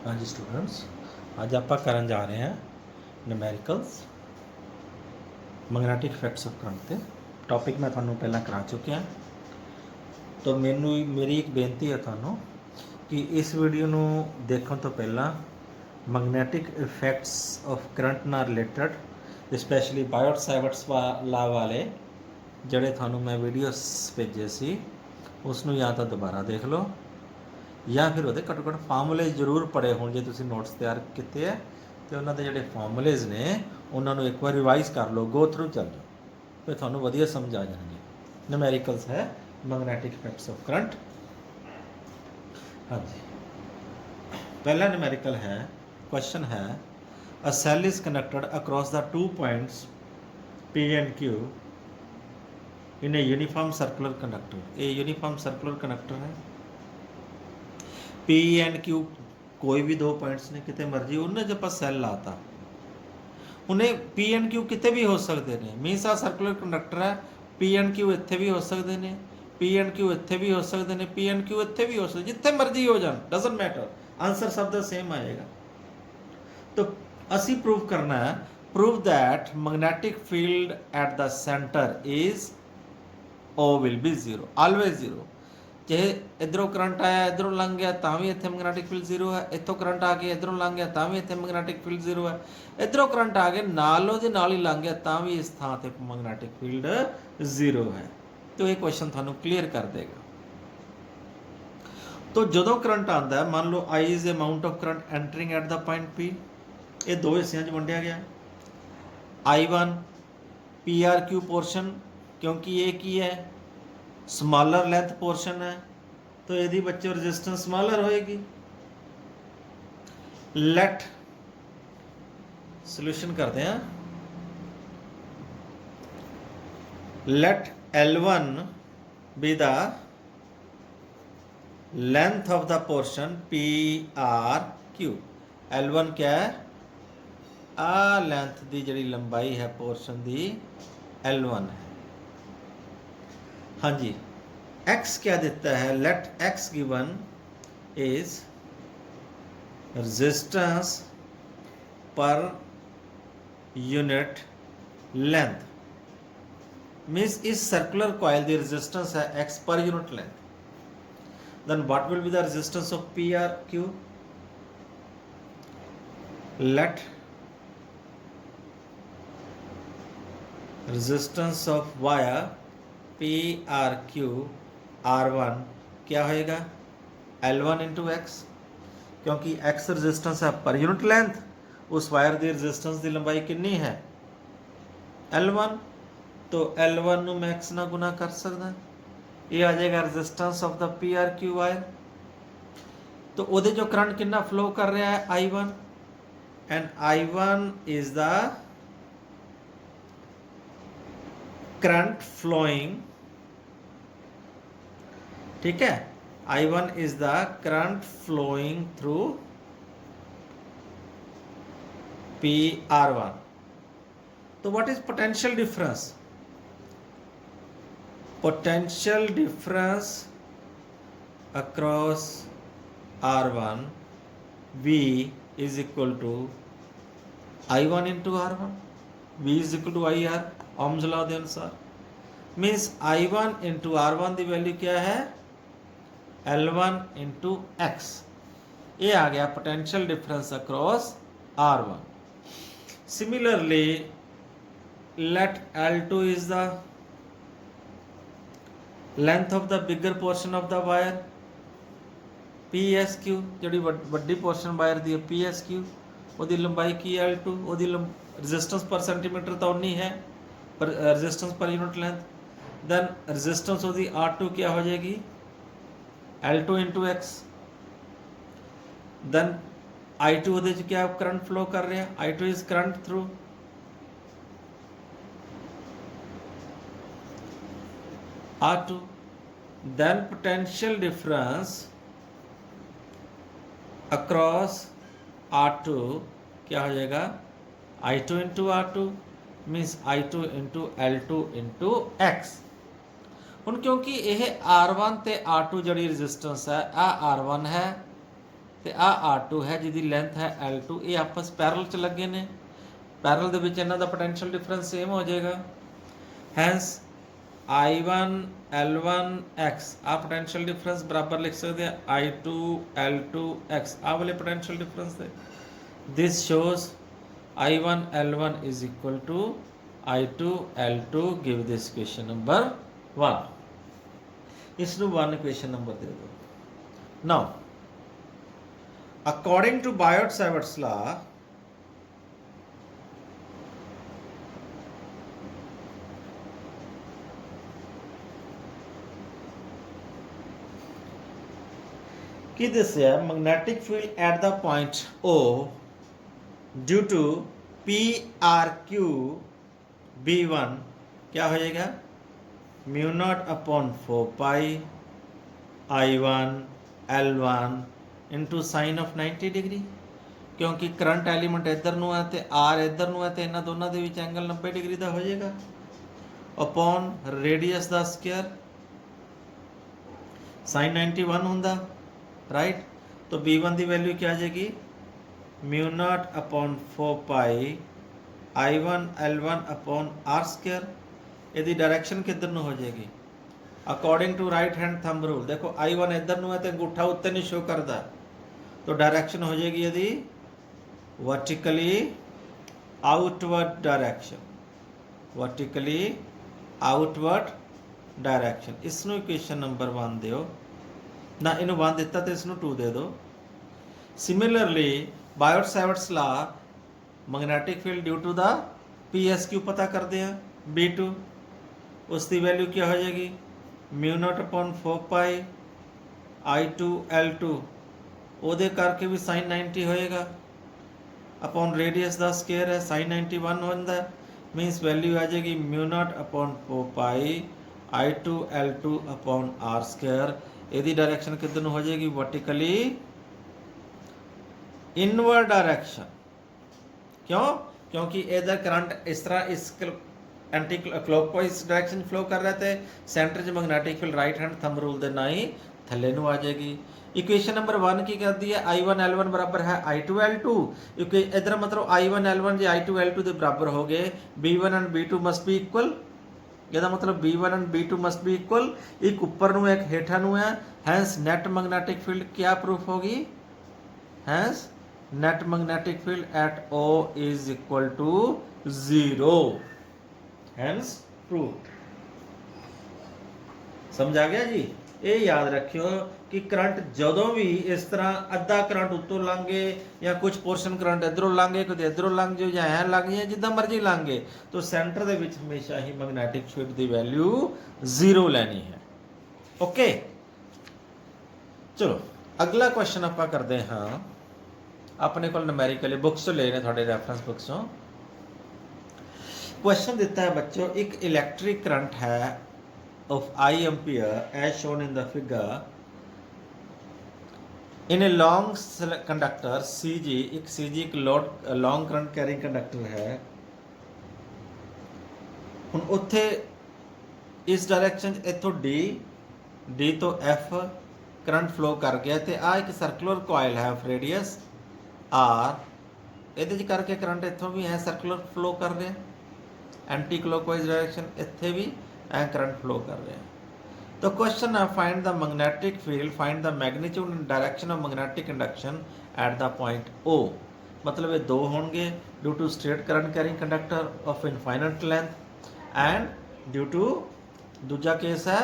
हाँ जी स्टूडेंट्स, आज आप करन जा रहे हैं numericals magnetic effects of current ते टॉपिक मैं थानू पहला करा चुकिया। तो मैनू मेरी एक बेनती है थानू कि इस वीडियो नू देखने तो पहला मैग्नेटिक इफेक्ट्स ऑफ करंट नाल रिलेटेड स्पैशली बायोट सैवर्ट्स ला वाले जड़े थानू मैं वीडियोस भेजे सी उसनू या तो दोबारा देख लो या फिर वो घट्टो घट्ट फार्मूले जरूर पढ़े हो जो तुम नोट्स तैयार किए है तो उन्होंने जोड़े फार्मूलेज ने उन्होंने एक बार रिवाइज कर लो, गो थ्रू चल जाओ, फिर थानू वधिया समझ आ जाएंगे। न्यूमेरिकल्स है मैग्नेटिक इफेक्ट्स ऑफ करंट। हाँ जी, पहला न्यूमेरिकल है, क्वेश्चन है a cell is connected across the 2 points P and Q in a uniform circular conductor. ये यूनिफॉर्म सर्कुलर कंडक्टर है। P and Q कोई भी 2 पॉइंट्स ने कितने मर्जी उन्हें जब आप सेल लाता उन्हें P and Q कितने भी हो सकते हैं। मीनस आ सर्कुलर कंडक्टर है, P and Q इत्थे भी हो सकते हैं, P and Q इत्थे भी हो सकते हैं, P and Q इत्थे भी हो सकते, जिथे मर्जी हो जाए डजंट मैटर, आंसर सब दा सेम आएगा। तो असी प्रूव करना है, prove that magnetic field at the centre is O will be zero, always zero. चाहे इधरों करंट आया इधरों लंघ गया तो भी इतने मैग्नेटिक फील्ड जीरो है, इतों करंट आ गया इधरों लंघ गया तो भी इतने मैग्नेटिक फील्ड जीरो है, इधरों करंट आ गया नालों के नाल ही लंघ गया तो भी इस थां ते मैग्नेटिक फील्ड जीरो है। तो ये क्वेश्चन थानू क्लीयर कर देगा। तो जो करंट आता है, मान लो I is amount of current entering eight the point P, ये दो हिस्सों में वंडिया गया। I1 PRQ पोर्शन, क्योंकि ये की है स्मॉलर लेंथ पोर्शन है तो यदि बच्चों रेजिस्टेंस स्मॉलर होएगी। लेट सॉल्यूशन करते हैं। Let L1 be the length of the portion PRQ। L1 क्या है? आ लेंथ दी जड़ी लंबाई है पोर्शन दी L1 है। हाँ जी, x क्या देता है? Let x given is resistance per unit length. Means इस सर्कुलर कॉइल दी रेजिस्टेंस है x per unit length. Then what will be the resistance of PRQ? लेट resistance of wire PRQ R1 क्या होएगा? L1 इंटू एक्स, क्योंकि x resistance है per unit length, उस wire की रेजिस्टेंस की लंबाई कितनी है? L1। तो L1 नू मैं x ना गुना कर सकता, ये आ जाएगा resistance of the PRQ wire. तो उहदे जो करंट कितना फ्लो कर रहा है? I1, and I1 is the current flowing, ठीक है। I1 is the current flowing through PR1। तो what is potential difference? Potential difference across R1 V is equal to I1 into R1, V is equal to IR, Ohm's law के अनुसार। Means I1 into R1 की value क्या है? L1 into x. ये आ गया potential difference across R1। Similarly let L2 is the length of the bigger portion of the wire PSQ, जी वड्डी पोर्शन वायर दी PSQ, वो लंबाई की L2, वो रेजिस्टेंस पर सेंटीमीटर तो उन्नी है पर resistance per unit length. Then resistance वो R2 क्या हो जाएगी? L2 into x. Then I2 वो क्या करंट फ्लो कर रहा है? I2 is current through R2। Then potential difference across R2 क्या हो जाएगा? I2 into R2, means I2 into L2 into x. हुण क्योंकि यह R1 ते R2 जड़ी रेजिस्टेंस है, आ R1 है ਤੇ ਆ R2 ਹੈ ਜਿਹਦੀ ਲੈਂਥ ਹੈ L2, ਇਹ ਆਪਸ ਪੈਰਲ ਚ ਲੱਗੇ ਨੇ, ਪੈਰਲ ਦੇ ਵਿੱਚ ਇਹਨਾਂ ਦਾ ਪੋਟੈਂਸ਼ੀਅਲ ਡਿਫਰੈਂਸ ਸੇਮ ਹੋ ਜਾਏਗਾ। ਹੈਂਸ I1 L1 x ਆ ਪੋਟੈਂਸ਼ੀਅਲ ਡਿਫਰੈਂਸ ਬਰਾਬਰ ਲਿਖ ਸਕਦੇ ਆ I2 L2 x ਆ ਵਾਲੇ ਪੋਟੈਂਸ਼ੀਅਲ ਡਿਫਰੈਂਸ ਦੇ। ਦਿਸ shows I1 L1 is equal to I2 L2, give this equation number 1। ਇਸ ਨੂੰ 1 ਇਕੁਏਸ਼ਨ ਨੰਬਰ ਦੇ ਦਿਓ। Now according to Biot-Savart's law, ਕੀ ਦੱਸਿਆ, magnetic field at the point O due to PRQ B1 क्या हो जाएगा, mu not upon 4 pi I1 L1 into sine of 90 degree, क्योंकि current element इधर ਨੂੰ ਹੈ ਤੇ R इधर ਨੂੰ ਹੈ ਤੇ ਇਹਨਾਂ ਦੋਨਾਂ ਦੇ ਵਿੱਚ ਐਂਗਲ 90 डिग्री ਦਾ ਹੋ ਜਾਏਗਾ, अपॉन रेडियस ਦਾ ਸਕੁਅਰ साइन 91 ਹੁੰਦਾ, राइट। तो B1 की वैल्यू क्या आ जाएगी, mu not upon 4 pi I1 L1 upon R square. यदि डायरेक्शन किधर ਨੂੰ हो जाएगी, according to right hand thumb rule. देखो I1 इधर ਨੂੰ है तो अंगूठा उत्ते नहीं शो करता, तो डायरेक्शन हो जाएगी यदि vertically outward direction, vertically outward direction. इसनों इक्वेशन नंबर 1 दियो ना, इनू 1 दिता तो इसनों 2 दे दो। Similarly Biot Savart's law, magnetic field due to the PSQ पता करते हैं B2, उसकी वैल्यू क्या हो जाएगी, mu not upon 4 pi I2 L2, ਉਹਦੇ करके भी साइन 90 होएगा, अपॉन रेडियस का स्केयर है साइन 91 होता, मीनस वैल्यू आ जाएगी mu not upon 4 pi I2 L2 upon R square. ਇਹਦੀ डायरेक्शन किधर ਨੂੰ हो जाएगी, वर्टिकली इनवर्ड डायरेक्शन। क्यों, क्योंकि इधर करंट इस तरह इस एंटी क्लॉकवाइज डायरेक्शन फ्लो कर रहे थे, सेंटर च magnetic field right hand thumb rule के ना ही थले ਨੂੰ आ जाएगी। इक्वेशन नंबर 1 की करती है, I1 L1 बराबर है I2 L2, क्योंकि इधर मतलब I1 L1 जो I2 L2 के बराबर हो गए, B1 and B2 must be equal. ਇਹਦਾ मतलब B1 and B2 must be equal, एक ऊपर ਨੂੰ एक हेठा ਨੂੰ है। हैंस नेट मैग्नेटिक फील्ड क्या प्रूफ होगी, hence net magnetic field at O is equal to 0, hence proof. समझ आ गया जी। ये याद रखियो कि करंट जदों भी इस तरह अद्धा करंट उत्तों लंघ गए या कुछ पोर्शन करंट इधरों लंघ गए, कुछ इधरों लंघ जाओ या ऐ लंघ जाए, जिदा मर्जी लंघ गए, तो सेंटर दे विच हमेशा ही मैग्नेटिक फील्ड की वैल्यू 0 लैनी है। ओके, चलो अगला क्वेश्चन आप करते हाँ, अपने को न्यूमेरिकली बुक्स तो ले रहे थोड़े रैफरेंस बुक्सों। क्वेश्चन दिता है बच्चों, एक इलैक्ट्रिक करंट है of I ampere as shown in the figure in a long conductor CG। एक CG एक लॉन्ग करंट कैरिंग कंडक्टर है। हुण उत्थे इस डायरेक्शन इथों D तो F करंट फ्लो कर गया, तो आ एक सर्कुलर कॉयल है ऑफ रेडियस R, ये करके करंट इथों भी है सर्कुलर फ्लो कर रहा है, एंटी क्लॉकवाइज डायरेक्शन इत्थे भी करंट फ्लो कर रहे हैं। तो क्वेश्चन है find the magnetic field, find the magnitude and direction of magnetic induction at the point O। मतलब ये दो होंगे, due to straight current carrying conductor of infinite length and due to दूजा केस है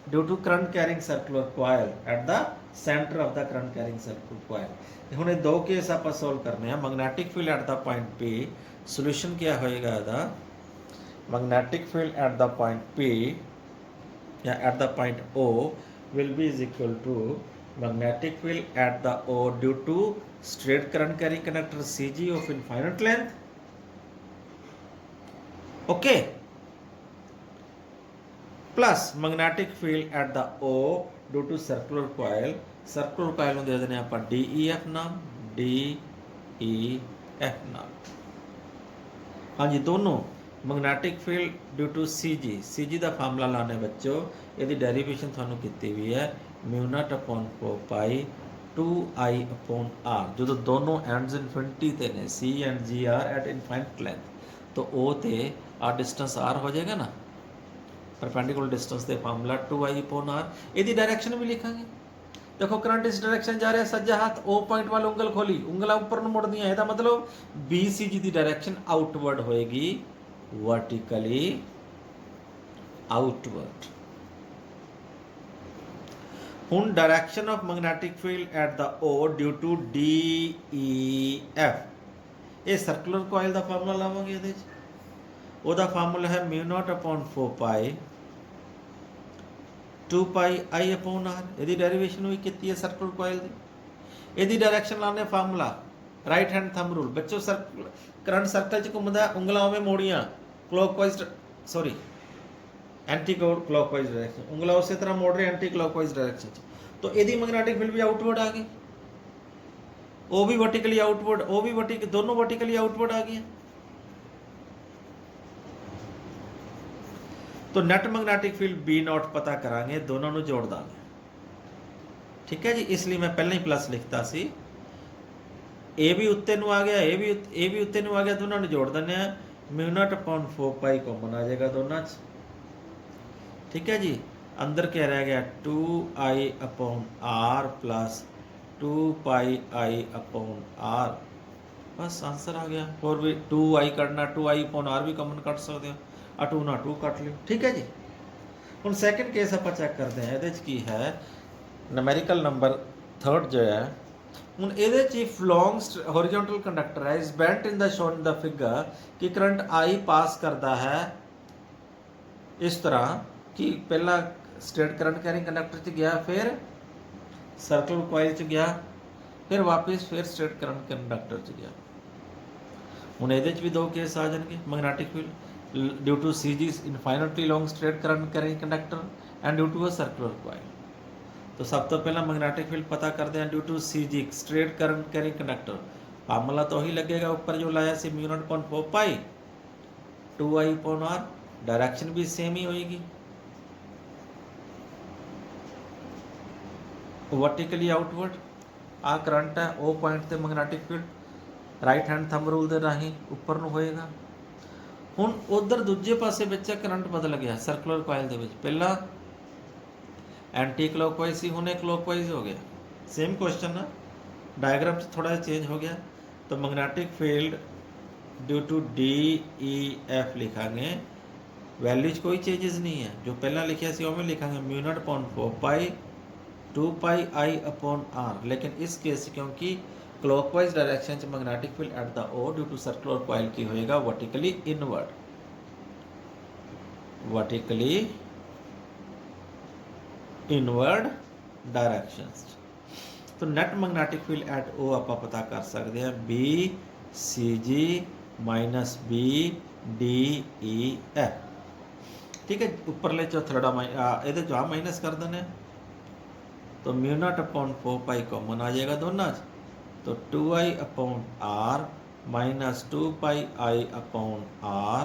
due to current carrying circular coil at the centre of the current carrying circular coil. हुण दो case आप solve करने हैं। Magnetic field at the point P, solution क्या होएगा इसका, magnetic field at the point P at the point O will be is equal to magnetic field at the O due to straight current carrying conductor CG of infinite length, okay, plus magnetic field at the O due to circular coil। circular coil ਨੂੰ ਦੇ ਦਿੰਦੇ ਆਪਾਂ DEF नाम, DEF नाम। हाँ जी, दोनों magnetic field due to CG का फार्मूला लाने बच्चों, यदि डेरिवेशन थानू की हुई है म्यू नॉट अपॉन 4 पाई 2I/r जो दोनों एंड्स इन्फिनिटी ते ने C and G are at infinite length तो O ते आ डिस्टेंस R हो जाएगा ना परपेंडिकुलर डिस्टेंस के फार्मूला 2I/r ਇਹਦੀ डायरेक्शन भी लिखांगे देखो करंट इस डायरेक्शन जा रहा है सज्जा हाथ O पॉइंट वाल उंगल खोली उंगला ऊपर ਨੂੰ ਮੁੜਦੀਆਂ ਇਹਦਾ मतलब BCG ਦੀ डायरेक्शन आउटवर्ड होएगी वर्टिकली आउटवर्ड ਹੁਣ direction of magnetic field at the O due to DEF ਇਹ ਸਰਕੂਲਰ ਕੋਇਲ ਦਾ ਫਾਰਮੂਲਾ ਲਾਵਾਂਗੇ ਇਹਦੇ ਚ ਉਹਦਾ ਫਾਰਮੂਲਾ ਹੈ μ0/4π 2πI/r ਇਹਦੀ ਡੈਰੀਵੇਸ਼ਨ ਵੀ ਕੀਤੀ ਹੈ ਸਰਕੂਲਰ ਕੋਇਲ ਦੀ ਇਹਦੀ ਡਾਇਰੈਕਸ਼ਨ ਲਾਣੇ formula right hand thumb rule ਬੱਚੋ ਸਰਕਲ ਕਰੰਟ ਸਰਕਲ ਚ ਘੁੰਮਦਾ ਉਂਗਲਾਂ ਉਵੇਂ ਮੋੜੀਆਂ clockwise sorry anti clockwise direction उंगला उसी तरह मोड़ रहे एंटी क्लॉकवाइज डायरेक्शन तो यदि मैग्नेटिक फील्ड भी आउटवर्ड आ गई वो भी वर्टिकली आउटवर्ड वो भी वर्टिकल दोनों वर्टिकली आउटवर्ड आ गए तो नेट मैग्नेटिक फील्ड B0 पता करांगे दोनों ਨੂੰ जोड़ ਦਾਂਗੇ ठीक है जी इसलिए मैं पहले ही प्लस लिखता सी ए भी उत्ते ਨੂੰ आ गया ए भी उत्ते ਨੂੰ आ गया दोनों ਨੂੰ जोड़ ਦਿੰਦੇ ਆ μ0/4π कॉमन आ जाएगा दोनों ਚ ठीक है जी अंदर क्या रह गया 2I/r प्लस 2πI/r बस आंसर आ गया और भी 2I कटना 2I/r भी कॉमन कट सकते हो आ 2 ना 2 कट लियो ठीक है जी ਹੁਣ ਸੈਕੰਡ ਕੇਸ ਆਪਾਂ ਚੈੱਕ ਕਰਦੇ ਹਾਂ ਇਹਦੇ ਚ ਕੀ ਹੈ ਨੰਬਰਿਕਲ ਨੰਬਰ ਥਰਡ ਜੋ ਹੈ ਹੁਣ ਇਹਦੇ ਚ ਲੌਂਗ ਹੌਰੀਜ਼ੌਂਟਲ ਕੰਡਕਟਰ ਹੈ ਇਸ ਬੈਂਟ ਇਨ ਦਾ ਸ਼ੋਨ ਇਨ ਦਾ ਫਿਗਰ ਕਿ ਕਰੰਟ I ਪਾਸ ਕਰਦਾ ਹੈ ਇਸ ਤਰ੍ਹਾਂ कि पहला स्ट्रेट करंट कैरिंग कंडक्टर च गया फिर सर्कुलर कॉइल च गया फिर वापस फिर स्ट्रेट करंट कंडक्टर च गया हुण इहदे च भी दो केस आ जाएंगे magnetic field due to CG infinitely long straight current carrying conductor and due to a circular coil तो सब तो पहला मैग्नेटिक फील्ड पता करते हैं due to CG straight current carrying conductor formula तो वही लगेगा ऊपर जो लाया सी μ0/4π 2I/r डायरेक्शन भी सेम ही होएगी वर्टिकली आउटवर्ड आ करंट है ओ पॉइंट ते magnetic field right hand thumb rule दे राही ऊपर ਨੂੰ ਹੋਏਗਾ ਹੁਣ ਉਧਰ ਦੂਜੇ ਪਾਸੇ ਵਿੱਚ ਕਰੰਟ ਬਦਲ ਗਿਆ ਸਰਕੂਲਰ ਕੋਇਲ ਦੇ ਵਿੱਚ ਪਹਿਲਾਂ एंटी क्लॉकवाइज ही होने क्लॉकवाइज हो गया सेम क्वेश्चन ना डायग्राम से थोड़ा चेंज हो गया तो magnetic field due to DEF लिखांगे वैल्यूज कोई चेंजेस नहीं है जो पहला लिखा सी उमें लिखांगे μ0/4π 2πI/r लेकिन इस केस क्योंकि क्लॉकवाइज डायरेक्शन च magnetic field at the O due to circular coil की होएगा वर्टिकली इनवर्ड डायरेक्शंस तो net magnetic field at O आप पता कर सकते हैं BCG माइनस BDEF ठीक है उपरले चौथड़ा ये जो माइनस कर देने तो μ0/4π कॉमन आ जाएगा दोनों तो 2I/r माइनस 2πI/r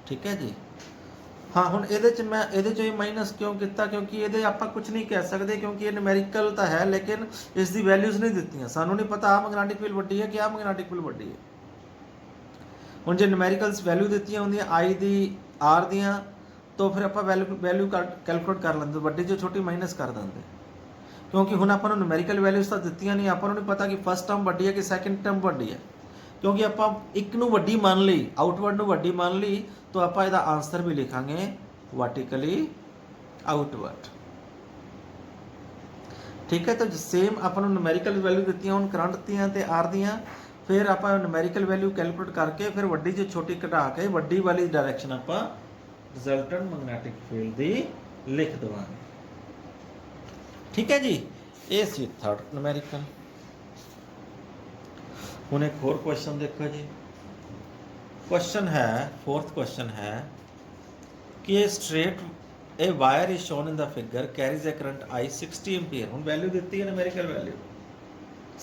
ठीक है जी हाँ हुण ਇਹਦੇ ਚ ਮੈਂ ਇਹਦੇ ਚੋਂ ਹੀ ਮਾਈਨਸ ਕਿਉਂ ਕੀਤਾ ਕਿਉਂਕਿ ਇਹਦੇ ਆਪਾਂ ਕੁਝ ਨਹੀਂ ਕਹਿ ਸਕਦੇ ਕਿਉਂਕਿ ਇਹ ਨਿਊਮੈਰੀਕਲ ਤਾਂ ਹੈ ਲੇਕਿਨ ਇਸ ਦੀ ਵੈਲਿਊਜ਼ ਨਹੀਂ ਦਿੱਤੀਆਂ ਸਾਨੂੰ ਨਹੀਂ ਪਤਾ ਆ ਮੈਗਨੈਟਿਕ ਫੀਲਡ ਵੱਡੀ ਹੈ ਕਿ ਆ ਮੈਗਨੈਟਿਕ ਫੀਲਡ ਵੱਡੀ ਹੈ ਹੁਣ ਜੇ ਨਿਊਮੈਰੀਕਲਸ ਵੈਲਿਊ ਦਿੱਤੀਆਂ ਹੁੰਦੀਆਂ I ਦੀ R ਦੀਆਂ तो फिर आप वैल्यू कैलकुलेट कर लेंगे ਵੱਡੀ जो छोटी माइनस कर देंगे क्योंकि हुण आपां नूं न्यूमैरिकल वैल्यूज तो दित्तियां नहीं आपां नूं नहीं पता कि फस्ट टर्म वड्डी है कि सैकेंड टर्म वड्डी है क्योंकि आपां एक नूं वड्डी मान ली आउटवर्ड नूं वड्डी मान ली तो आपां इहदा आंसर भी लिखांगे वर्टिकली आउटवर्ड ठीक है तो सेम आपां नूं न्यूमैरिकल वैल्यू दित्तियां हुण करंट दियां ते आर दियां फिर आपां न्यूमैरिकल वैल्यू कैलकुलेट करके फिर वड्डी जो छोटी घटा के वड्डी वाली डायरेक्शन आपां रिजल्टेंट मैग्नेटिक फील्ड दी लिख देवांगे ठीक है जी ये सी थर्ड न्यूमैरिकल हुण एक होर क्वेश्चन देखो जी क्वेश्चन है फोर्थ क्वेश्चन है कि straight a wire is shown in the figure carries A current I 60 ampere हुण वैल्यू दित्ती है न्यूमैरिकल वैल्यू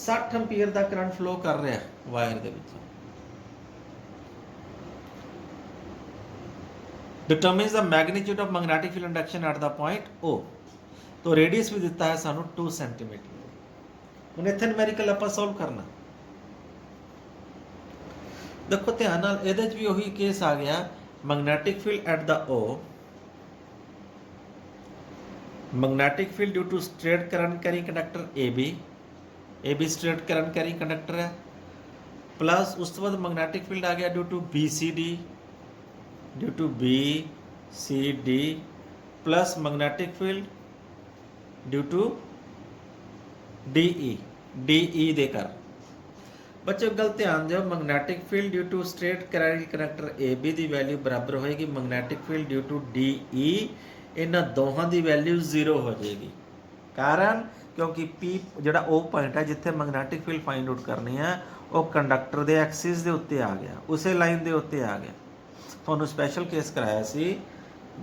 60 एम्पीयर दा करंट फ्लो कर रहा है wire they which determines the magnitude of magnetic field induction at the point O तो radius भी दिता है सानू 2 सेंटीमीटर ਹੁਣ ਇੱਥੇ ਨੂਮੈਰੀਕਲ ਆਪਾਂ ਸੋਲਵ ਕਰਨਾ। ਦੇਖੋ ਧਿਆਨ ਨਾਲ, ਇਹਦੇ 'ਚ ਵੀ ਉਹੀ ਕੇਸ ਆ ਗਿਆ, ਮੈਗਨੈਟਿਕ ਫੀਲਡ ਐਟ ਦਾ O, magnetic field due to straight current carrying conductor A B straight current carrying conductor है, प्लस उस तो बाद मैग्नेटिक फील्ड आ गया due to B C D plus magnetic field due to D E दे कर। बच्चों गल ध्यान दो, magnetic field due to straight current conductor A B की वैल्यू बराबर होएगी magnetic field due to D E, इन्हां दोहां की वैल्यू 0 हो जाएगी। कारण क्योंकि पी जिहड़ा ओ पॉइंट है जिथे मैग्नेटिक फील्ड फाइंड आउट करनी है वो कंडक्टर के एक्सिस के उत्ते आ गया, उस लाइन के उत्ते आ गया। तुहानूं स्पैशल केस कराया सी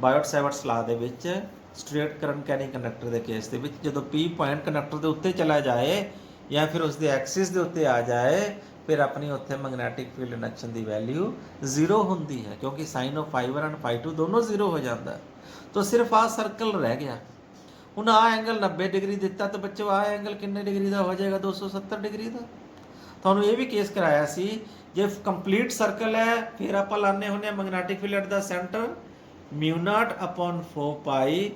बायोट सैवर्ट्स लॉ दे विच स्ट्रेट करंट कैरिंग कंडक्टर के केस दे विच, जदों पी पॉइंट कंडक्टर के उत्ते चला जाए या फिर उसके एक्सिस के उत्ते आ जाए, फिर अपनी उत्थे मैग्नेटिक फील्ड इंडक्शन की वैल्यू 0 होंदी है, क्योंकि sine of phi 1 and phi 2 दोनों 0 हो जाता है। तो सिर्फ आ सर्कल रह गया। हुण आ एंगल 90 डिग्री दिता, तो बच्चों आ एंगल कितने डिग्री का हो जाएगा? 270 डिग्री का। तुहानूं ये भी केस कराया सी, जे कंप्लीट सर्कल है फिर आप लाने होने magnetic field at the centre mu not upon 4 pi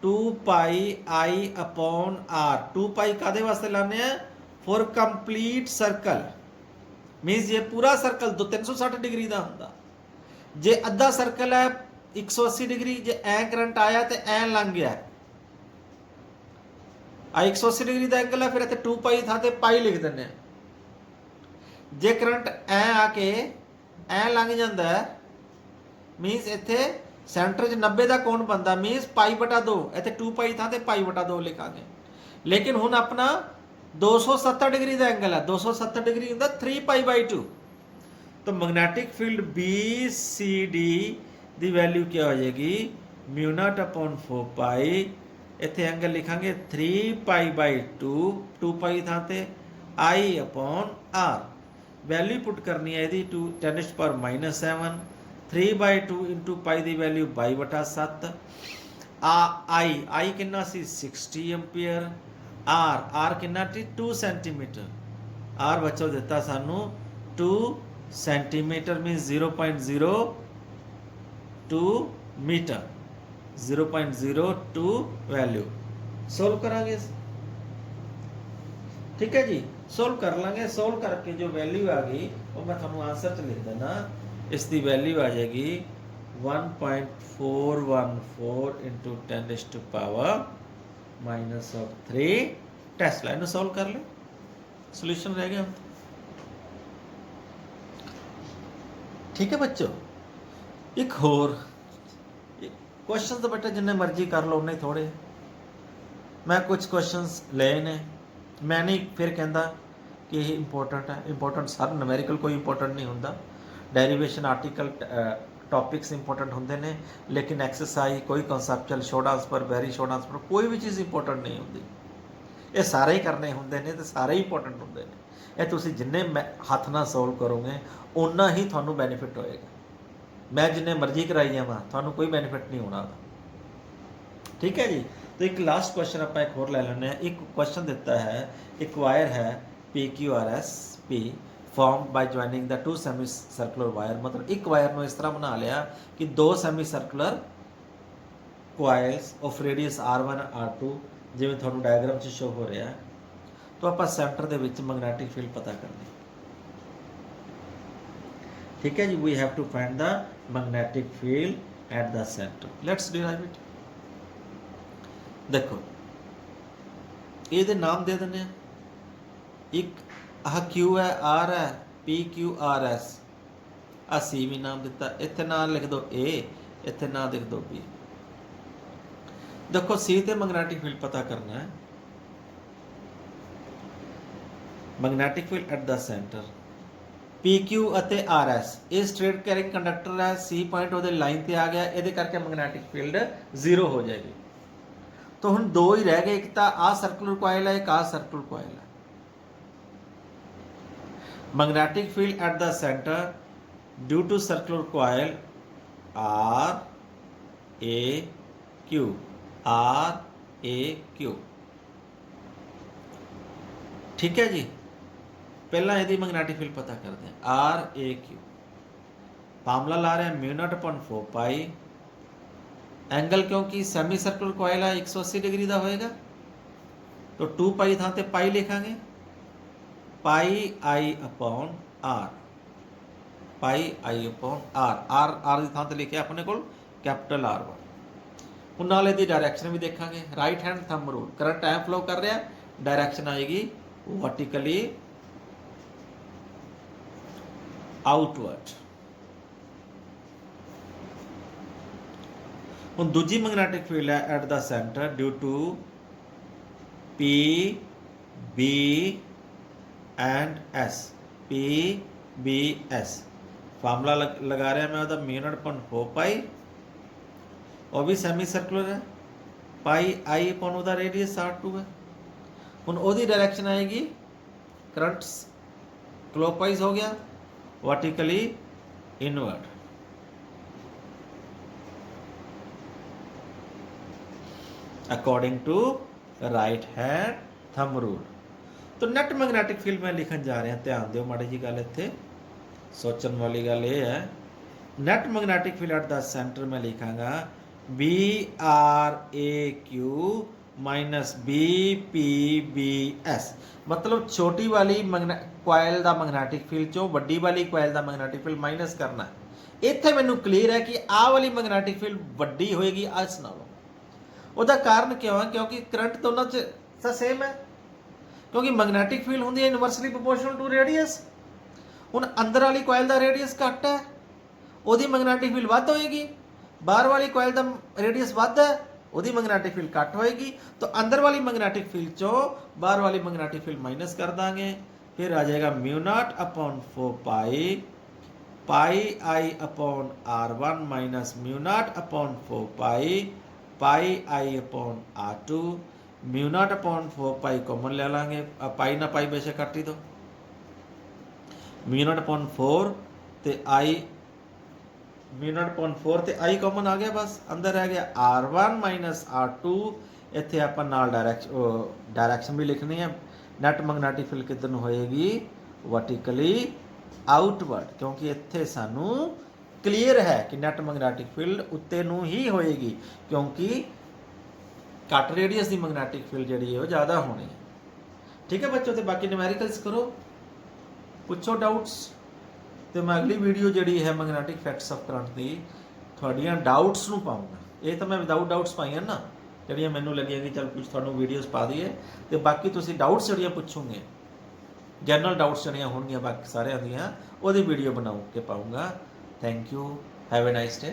2 pi I upon r. 2 pi कादे वास्ते लाने हैं? फॉर कंप्लीट सर्कल, मीनस ये पूरा सर्कल 360 डिग्री का होंदा। जे अद्धा सर्कल है 180 डिग्री, जे ऐ करंट आया तो ऐ लंघ गया, आ 180 डिग्री का एंगल है, फिर इतने 2 पाई था तो पाई लिख दें। जे करंट ऐ आके ऐ लंघ जाता है, मीनस इत्थे सेंटर च 90 का कोण बनता, मीनस पाई बटा 2, इतने 2 पाई था तो पाई बटा 2 लिखांगे। लेकिन हुण अपना 270 डिग्री का एंगल है, 270 डिग्री होंदा 3 पाई बाई 2। तो magnetic field B C D की वैल्यू क्या हो जाएगी? म्यू नॉट अपॉन 4 पाई, इत्थे एंगल लिखांगे 3 पाई बाई 2 पाई था ते आई अपॉन आर। वैल्यू पुट करनी है यदि 10⁻⁻7, 3 बाई 2 इंटू पाई की वैल्यू 22/7। आई कितना सी 60 एम्पीयर, आर कितना सी 2 सेंटीमीटर। आर बच्चों दिता सानू 2 centimetre, mean 0.02 metre, 0.02 value. Solve करांगे, ठीक है जी, सोल्व कर लांगे। सोल्व करके जो वैल्यू आ गई वो मैं थोड़ा आंसर च लिख देना। इसकी वैल्यू आ जाएगी 1.414 इंटू 10⁻³ टेस्ला। इन्हें सोल्व कर ले, सोल्यूशन रह गया। ठीक है बच्चों, एक होर क्वेश्चन तो बेटा जिन्ने मर्जी कर लो, उन्ने थोड़े। मैं कुछ क्वेश्चंस ले ने, मैं नहीं फिर कहता कि ये इंपॉर्टेंट है। इंपॉर्टेंट सर न्यूमेरिकल कोई इंपॉर्टेंट नहीं होंदा, डेरिवेशन आर्टिकल टॉपिक्स इंपॉर्टेंट होंदे ने, लेकिन एक्सरसाइज कोई conceptual short answer very short answer कोई भी चीज़ इंपॉर्टेंट नहीं होंदी। ये सारे ही करने होंदे ने, तो सारे ही इंपॉर्टेंट होंदे ने। ये तुसीं जिन्ने हथ नाल सोल्व करोगे उन्ना ही तुहानू बैनीफिट होएगा। मैं जिन्ने मर्जी कराई जावां तुहानू कोई बैनीफिट नहीं होना। ठीक है जी। तो एक लास्ट क्वेश्चन आप एक होर ले लेने। एक क्वेश्चन दिता है, एक वायर है PQRS P form by joining the 2 semi circular wire. मतलब एक वायर को इस तरह बना लिया कि 2 semi circular coils of radius R1 R2, जिवें तुहानू डायग्राम च शो हो रहा है। तो आप सेंटर के विच मैग्नेटिक फील्ड पता करनी। ठीक है जी, we have to find the magnetic field at the centre. Let's derive it. देखो ये नाम दे देने, एक आह क्यू है, आर है, PQRS, आ सी भी नाम दिता। इत्थे नाम लिख दो ए, इत्थे नाम लिख दो बी। देखो सी ते मैग्नेटिक फील्ड पता करना है। Magnetic field at the centre PQ ਅਤੇ RS, ये स्ट्रेट कैरिंग कंडक्टर है। सी पॉइंट वो लाइन पर आ गया, ये करके मैग्नेटिक फील्ड 0 हो जाएगी। तो हम 2 ही रह गए, एक तो आ सर्कुलर कॉइल है, एक आ सर्कुलर कॉइल है। Magnetic field at the centre due to circular coil RAQ, RAQ। ठीक है जी। पहला यदि मैग्नेटिक फील्ड पता करते हैं, आर ए क्यू, फार्मूला ला रहे हैं म्यू नॉट अपॉन 4 पाई, एंगल क्योंकि सैमी सर्कुलर कॉइल है 180 डिग्री का होएगा, तो 2 पाई थां ते पाई लिखांगे, pi I upon R, pi I upon R, R R की थां ते लिखिया अपने कोल कैपिटल आर वन। ਹੁਣ ਨਾਲ ਇਹਦੀ डायरैक्शन भी देखांगे, right hand thumb rule, current ਐ फ्लो कर रहा, डायरैक्शन आएगी वर्टिकली आउटवर्ड। ਹੁਣ दूजी मैग्नेटिक फील्ड है at the centre due to P B and S, P B S formula लगा रहा मैं ਉਹਦਾ म्यू नॉट अपॉन 4 पाई, और भी सैमी सर्कुलर है, पाई आई अपॉन ਉਹਦਾ रेडियस R2 है। ਹੁਣ ਉਹਦੀ डायरेक्शन आएगी, करंट क्लॉकवाइज हो गया, vertically inward. According to right hand thumb rule. तो नैट मैग्नेटिक फील्ड मैं लिखन जा रहा, ध्यान दो माड़ी जी गल, इत्थे सोचन वाली गल ये है, net magnetic field at the centre मैं लिखांगा B R A Q minus B P B S, मतलब छोटी वाली कोयल का मैग्नेटिक फील्ड चो वड्डी वाली कोयल का मैग्नेटिक फील्ड माइनस करना। इत्थे मैनू क्लीयर है कि आ वाली मैग्नेटिक फील्ड वड्डी होएगी इस नालों। उसका कारण क्यों है? क्योंकि करंट दोनों च सेम है, क्योंकि मैग्नेटिक फील्ड होंदी है इनवर्सली प्रोपोर्शनल टू रेडियस। हुण अंदर वाली कोयल का रेडियस घट है, ਉਹਦੀ मैग्नेटिक फील्ड ਵੱਧ होएगी, बाहर वाली कोयल का रेडियस ਵੱਧ है, ਉਹਦੀ मैग्नेटिक फील्ड घट होएगी। तो अंदर वाली मैग्नेटिक फील्ड चो बाहर वाली मैग्नेटिक फील्ड माइनस कर देंगे, फिर आ जाएगा mu not upon 4 pi, pi I upon R1 minus mu not upon 4 pi, pi I upon R2, mu not upon 4 pi common ले लांगे, पाई ना पाई बेशक कट ही दो, म्यू नॉट अपॉन 4 ते आई, म्यू नॉट अपॉन 4 ते आई कॉमन आ गया, बस अंदर रह गया R1 माइनस R2। इत्थे आपां नाल डायरैक्शन भी लिखनी है, नैट मैग्नेटिक फील्ड किधर नूं होएगी, वर्टिकली आउटवर्ड, क्योंकि इत्थे सानू क्लीयर है कि नैट मैग्नेटिक फील्ड उत्ते नूं ही होएगी, क्योंकि घट रेडियस की मैग्नेटिक फील्ड जिहड़ी है वो ज़्यादा होनी है। ठीक है बच्चों, तो बाकी न्यूमेरिकल्स करो, पुछो डाउट्स, तो मैं अगली वीडियो जी है मैग्नेटिक फैक्ट्स ऑफ करंट की थोड़िया डाउट्स नूं पाऊँगा। ये तो मैं विदाउट डाउट्स पाइया ना, जड़ियाँ मैनू लगिया कि चल कुछ थोड़ा वीडियोज़ पा दईए, तो बाकी तुसीं डाउट्स जड़ियाँ पुछोगे, जनरल डाउट्स जड़ियाँ होणगियां बाकी सारियां दियां, ओहदी वीडियो बना के पाऊँगा। Thank you, have a nice day.